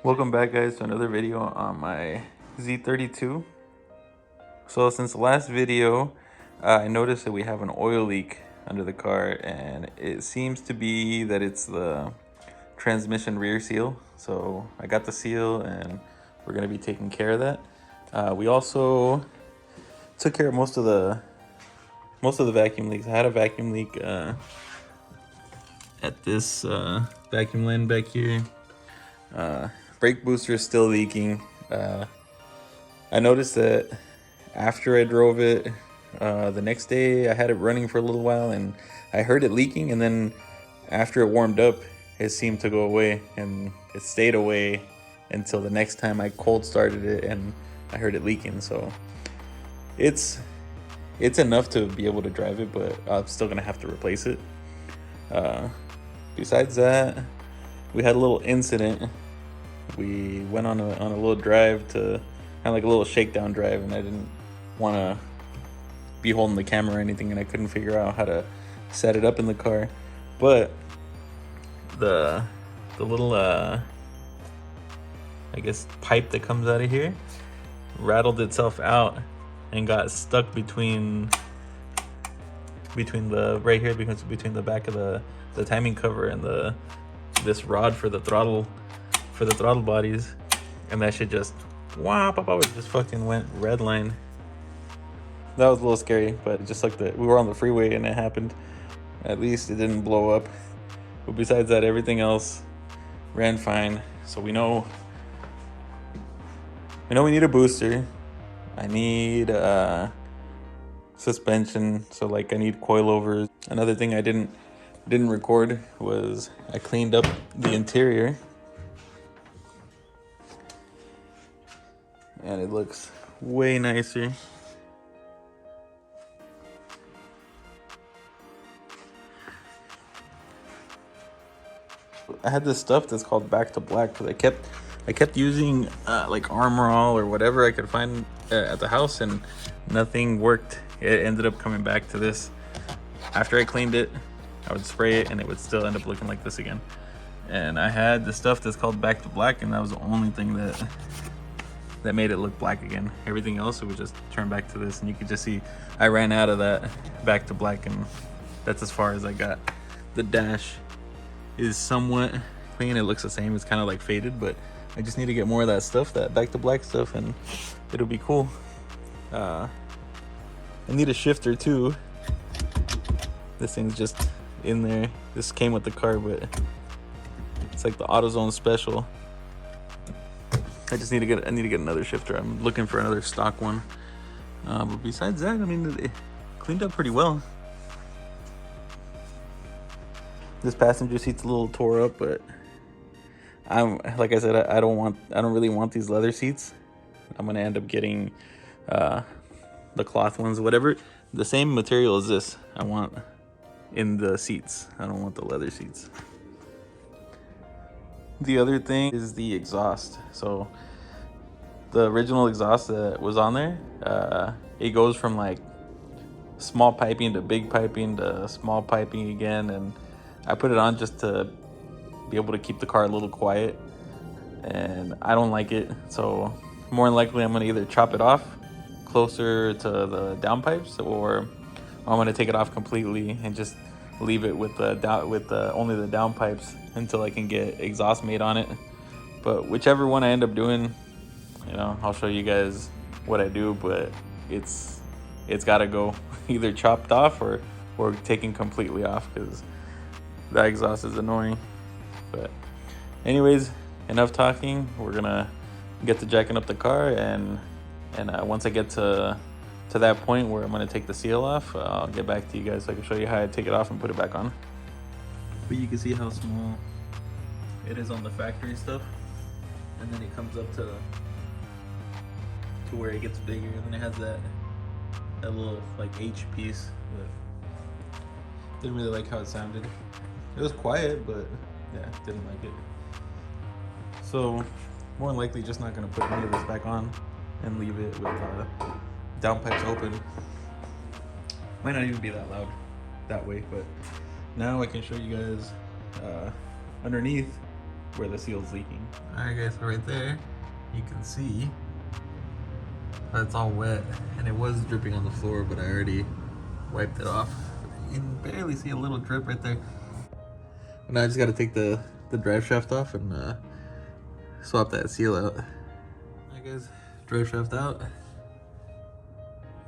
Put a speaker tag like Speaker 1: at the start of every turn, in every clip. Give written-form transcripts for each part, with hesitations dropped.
Speaker 1: Welcome back, guys, to another video on my Z32. So since the last video, I noticed that we have an oil leak under the car, and it seems to be that it's the transmission rear seal. So I got the seal and we're going to be taking care of that. We also took care of most of the vacuum leaks. I had a vacuum leak at this vacuum line back here. Brake booster is still leaking. I noticed that after I drove it, the next day I had it running for a little while and I heard it leaking, and then after it warmed up, it seemed to go away, and it stayed away until the next time I cold started it and I heard it leaking. So it's enough to be able to drive it, but I'm still gonna have to replace it. Besides that, we had a little incident. We went on a little drive, to kind of like a little shakedown drive, and I didn't want to be holding the camera or anything, and I couldn't figure out how to set it up in the car. But the little I guess pipe that comes out of here rattled itself out and got stuck between the right here, because between the back of the timing cover and this rod for the throttle bodies, and that shit just it just fucking went red line. That was a little scary, but just like we were on the freeway and it happened. At least it didn't blow up. But besides that, everything else ran fine. So we know we need a booster. I need suspension, so like I need coilovers. Another thing I didn't record was I cleaned up the interior, and it looks way nicer. I had this stuff that's called Back to Black because I kept using like Armor All or whatever I could find at the house, and nothing worked. It ended up coming back to this. After I cleaned it, I would spray it and it would still end up looking like this again. And I had the stuff that's called Back to Black, and that was the only thing that made it look black again. Everything else, it would just turn back to this, and you could just see I ran out of that Back to Black, and that's as far as I got. The dash is somewhat clean. It looks the same. It's kind of like faded, but I just need to get more of that stuff, that Back to Black stuff, and it'll be cool. I need a shifter too. This thing's just in there. This came with the car, but it's like the AutoZone special. I need to get another shifter. I'm looking for another stock one. But besides that, I mean, it cleaned up pretty well. This passenger seat's a little tore up, but like I said, I don't really want these leather seats. I'm gonna end up getting the cloth ones, whatever. The same material as this I want in the seats. I don't want the leather seats. The other thing is the exhaust. So the original exhaust that was on there, it goes from like small piping to big piping to small piping again, and I put it on just to be able to keep the car a little quiet, and I don't like it. So more than likely I'm gonna either chop it off closer to the downpipes, or I'm gonna take it off completely and just leave it with only the downpipes until I can get exhaust made on it. But whichever one I end up doing, I'll show you guys what I do, but it's gotta go either chopped off or taken completely off, because that exhaust is annoying. But anyways, enough talking. We're gonna get to jacking up the car, and once I get to that point where I'm gonna take the seal off, I'll get back to you guys so I can show you how I take it off and put it back on. But you can see how small it is on the factory stuff, and then it comes up to where it gets bigger, and then it has that little like H piece. But didn't really like how it sounded. It was quiet, but yeah, didn't like it. So more than likely just not gonna put any of this back on and leave it with downpipes open. Might not even be that loud that way, but now I can show you guys underneath where the seal's leaking.
Speaker 2: Alright guys, so right there, you can see that it's all wet, and it was dripping on the floor, but I already wiped it off. You can barely see a little drip right there. And now I just gotta take the drive shaft off and swap that seal out. Alright guys, drive shaft out.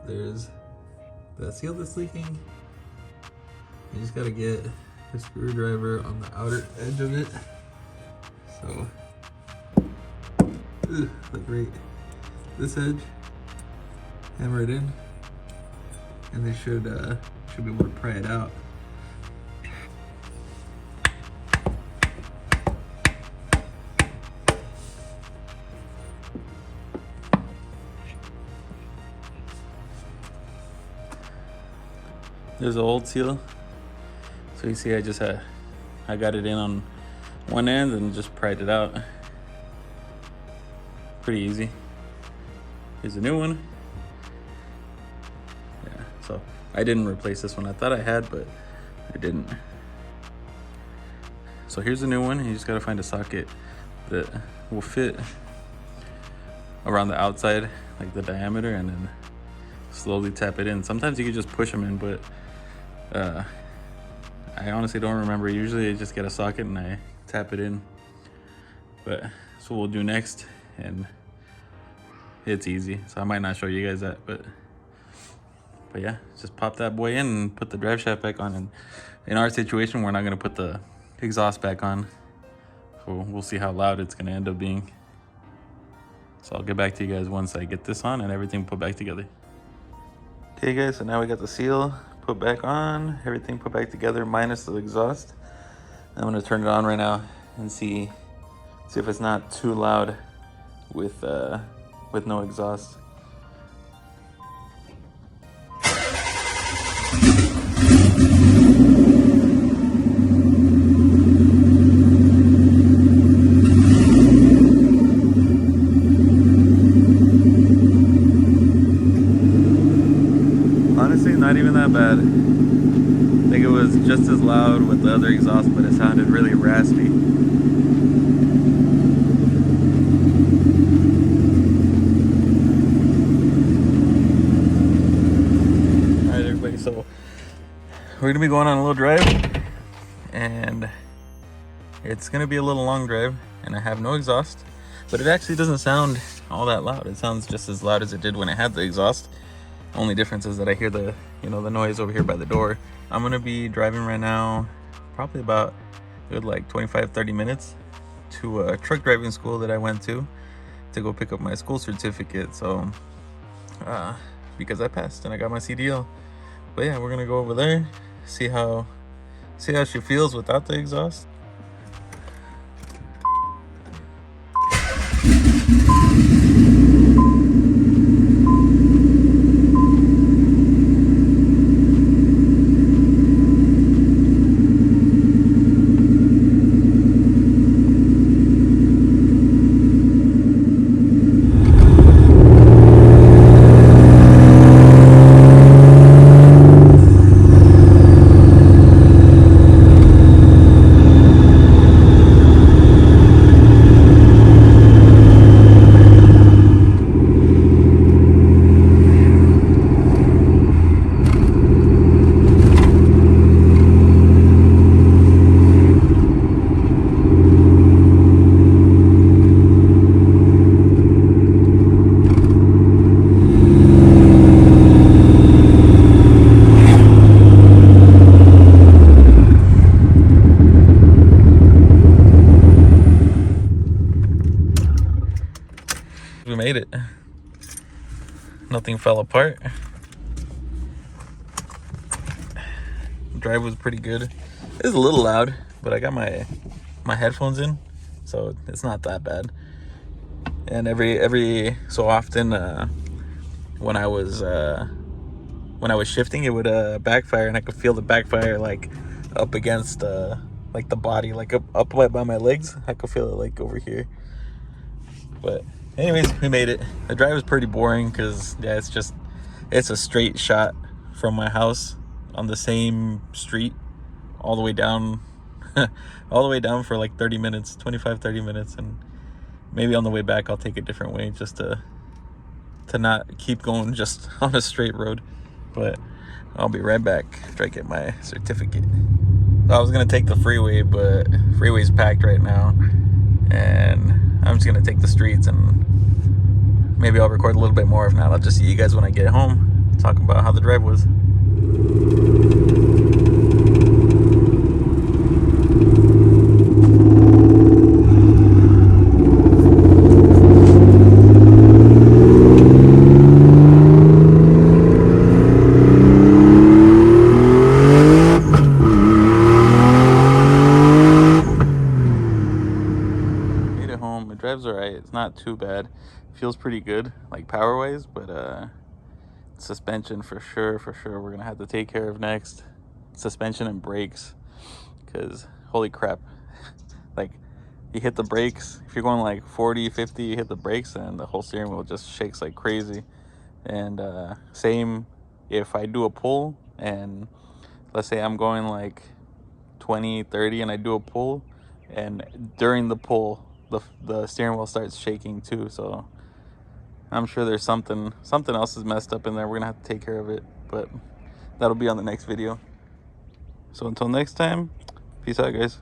Speaker 2: There's the seal that's leaking. You just gotta get a screwdriver on the outer edge of it. So, like right this edge, hammer it in, and they should be able to pry it out.
Speaker 1: There's an old seal. So you see I got it in on one end and just pried it out. Pretty easy. Here's a new one. Yeah, so I didn't replace this one. I thought I had, but I didn't. So here's a new one. You just gotta find a socket that will fit around the outside, like the diameter, and then slowly tap it in. Sometimes you can just push them in, but I honestly don't remember. Usually I just get a socket and I tap it in. But that's what we'll do next, and it's easy. So I might not show you guys that, but yeah, just pop that boy in and put the drive shaft back on. And in our situation, we're not gonna put the exhaust back on. So we'll see how loud it's gonna end up being. So I'll get back to you guys once I get this on and everything put back together. Okay guys, so now we got the seal put back on, everything put back together minus the exhaust. I'm gonna turn it on right now and see if it's not too loud with no exhaust. Honestly, not even that bad. I think it was just as loud with the other exhaust, but it sounded really raspy. Alright everybody, so we're gonna be going on a little drive, and it's gonna be a little long drive, and I have no exhaust, but it actually doesn't sound all that loud. It sounds just as loud as it did when it had the exhaust. Only difference is that I hear the noise over here by the door. I'm gonna be driving right now, probably about good like 25-30 minutes to a truck driving school that I went to go pick up my school certificate. So because I passed and I got my CDL. But yeah, we're gonna go over there, see how she feels without the exhaust. We made it. Nothing fell apart. The drive was pretty good. It was a little loud, but I got my headphones in, so it's not that bad. And every so often, when I was shifting, it would backfire, and I could feel the backfire like up against like the body, like up by my legs. I could feel it like over here. But anyways, we made it. The drive was pretty boring because yeah, it's a straight shot from my house on the same street all the way down all the way down for like 30 minutes, 25-30 minutes, and maybe on the way back I'll take a different way just to not keep going just on a straight road. But I'll be right back after I get my certificate. I was gonna take the freeway, but freeway's packed right now, and I'm just gonna take the streets, and maybe I'll record a little bit more. If not, I'll just see you guys when I get home, talk about how the drive was. Drives alright. It's not too bad. Feels pretty good, like power wise, but suspension for sure we're gonna have to take care of next. Suspension and brakes, because holy crap, like you hit the brakes, if you're going like 40-50, you hit the brakes and the whole steering wheel just shakes like crazy. And same if I do a pull, and let's say I'm going like 20-30 and I do a pull, and during the pull the steering wheel starts shaking too. So I'm sure there's something else is messed up in there. We're gonna have to take care of it, but that'll be on the next video. So until next time, peace out, guys.